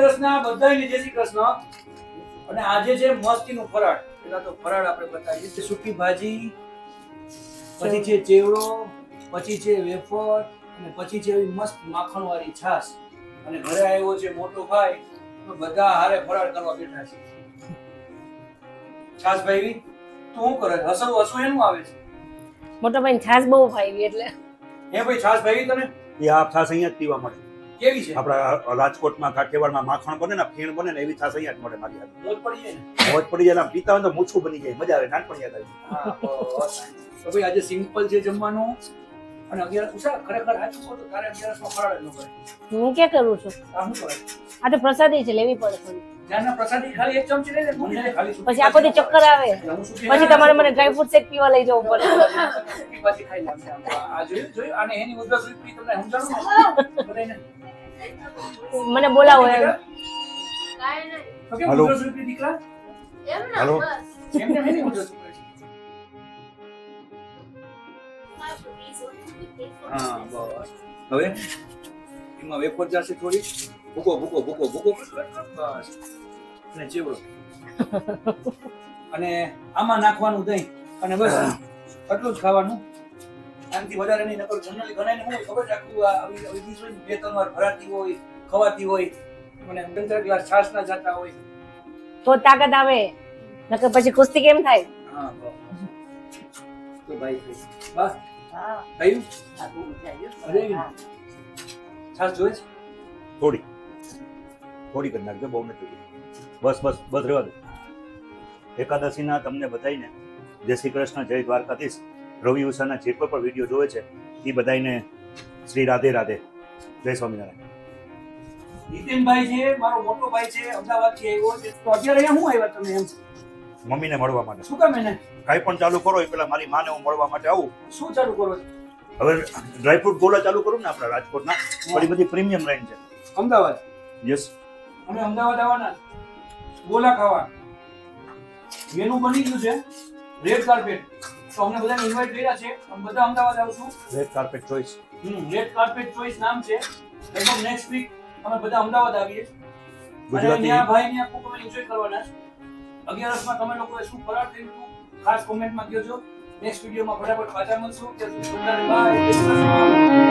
અગિયારસના બધાયને જય શ્રી કૃષ્ણ. અને આજે છે મસ્તીનું ફરાળ. પેલા તો ફરાળ આપણે બતાવીએ છે સૂકી ભાજી, પછી છે ચેવડો, પછી છે વેફર અને પછી છે એવી મસ્ત માખણવાળી છાશ. અને ઘરે આવ્યો છે મોટો ભાઈ, તો બધા હારે ફરાળ કરવા બેઠા છે. છાશ ભાઈ તું શું કરે? હસવું એનું આવે છે. મોટો ભાઈ છાસ બહુ ભાઈ એટલે હે ભાઈ છાશ ભાઈ તને એ આ છાશ અહીંયા જ પીવા મળે. કેવી છે? આપણા રાજકોટમાં કાઠિયાવાડમાં માખણ બને ને ફીણ બને ને એવી છાશ અહીંયા જ મળે મારી હાથે. મોજ પડી જાય ને. મોજ પડી જાય ને આમ પીતા હોય તો મૂછું બની જાય, મજા આવે, નાનપણ યાદ આવી. હા, બસ. તો ભાઈ આજે સિમ્પલ છે જમવાનું. અને 11 ઉષા ખરેખર સાચું કહું તો તારે 11 માં ફરાળ જ ન કરે. હું કે કરું છું આ શું કરે? આ તો પ્રસાદી છે લેવી પડે થોડી જાનના પ્રસાદી ખાલી એક ચમચી લઈ લે, મૂકી દે ખાલી સૂકી પછી આખો દી ચક્કર આવે એટલે હું સૂકી પછી તમારે મને ડ્રાય ફ્રૂટ શેક પીવા લઈ જવું પડે સૂકી ભાજી ખાઈ લઉં. આ જોયું આને એની ઉધરસ ઉતરી તમને સમજાણું ને બધાયને? મને બોલાવો એમ તો કેમ હાલો. ઉધરસ ઉતરી દીકરા? હાલો. એમને એની ઉધરસ ઉતરે છે. હા બસ. હવે એમાં વેફર જશે થોડી, ભૂકો બસ. અને ચેવડો અને આમાં નાખવાનું દહીં અને બસ આટલું જ ખાવાનું. આનાથી વધારે નહીં. નકર જનરલી ઘણાને શું હોય ખબર છે, આખું આવી ડીશ હોય ને 2-3 વાર ભરાતી હોય, ખવાતી હોય, મને 3-4 ગ્લાસ છાશ ના જતા હોય. તો તાકાત આવે નકર પછી કુસ્તી કેમ થાય હા બસ. તો ભાઈ બસ થયું. અરે છાશ જોઈએ છે? થોડી કરી નાખજો, બહુ નથી. બસ રહેવા દો. એકાદશીના તમને બધાઈને જય શ્રી કૃષ્ણ, જય દ્વારકાધીશ. રવિ ઉષાના જે કોઈ પણ વિડીયો જોવે છે એ બધાઈને શ્રી રાધે રાધે, જય સ્વામિનારાયણ. નીતિનભાઈ છે મારો મોટો ભાઈ છે, અમદાવાદથી આવ્યો છે. તો અત્યારે અહીંયા શું આવ્યા તમે એમ? મમ્મીને મળવા માટે. શું કામ એને? કાંઈ પણ ચાલુ કરો એ પેલા મારી માને હું મળવા માટે આવું. શું ચાલુ કરો છો? હવે ડ્રાયફ્રૂટ ગોળા ચાલુ કરું ને આપણા રાજકોટના, બધી પ્રીમિયમ લાઈન છે. અમદાવાદ. યસ. અમે અમદાવાદ આવવાના, ગોલા ખાવા. મેનુ બની ગયું છે, રેડ કાર્પેટ. તો અમને બધાને ઇન્વાઇટ કર્યા છે. અમે બધા અમદાવાદ આવશું. Red carpet choice. Red carpet choice નામ છે. લગભગ નેક્સ્ટ વીક અમે બધા અમદાવાદ આવીએ. અને ગુજરાતી ત્યાં ભાઈને આખું તમે એન્જોય કરવાના છે. 11 તમે લોકોએ શું ફરાળ કર્યું હતું ખાસ કોમેન્ટમાં કહેજો. નેક્સ્ટ વિડીયોમાં ફટાફટ પાછા મળશું. ત્યાં સુધી બધાને બાય.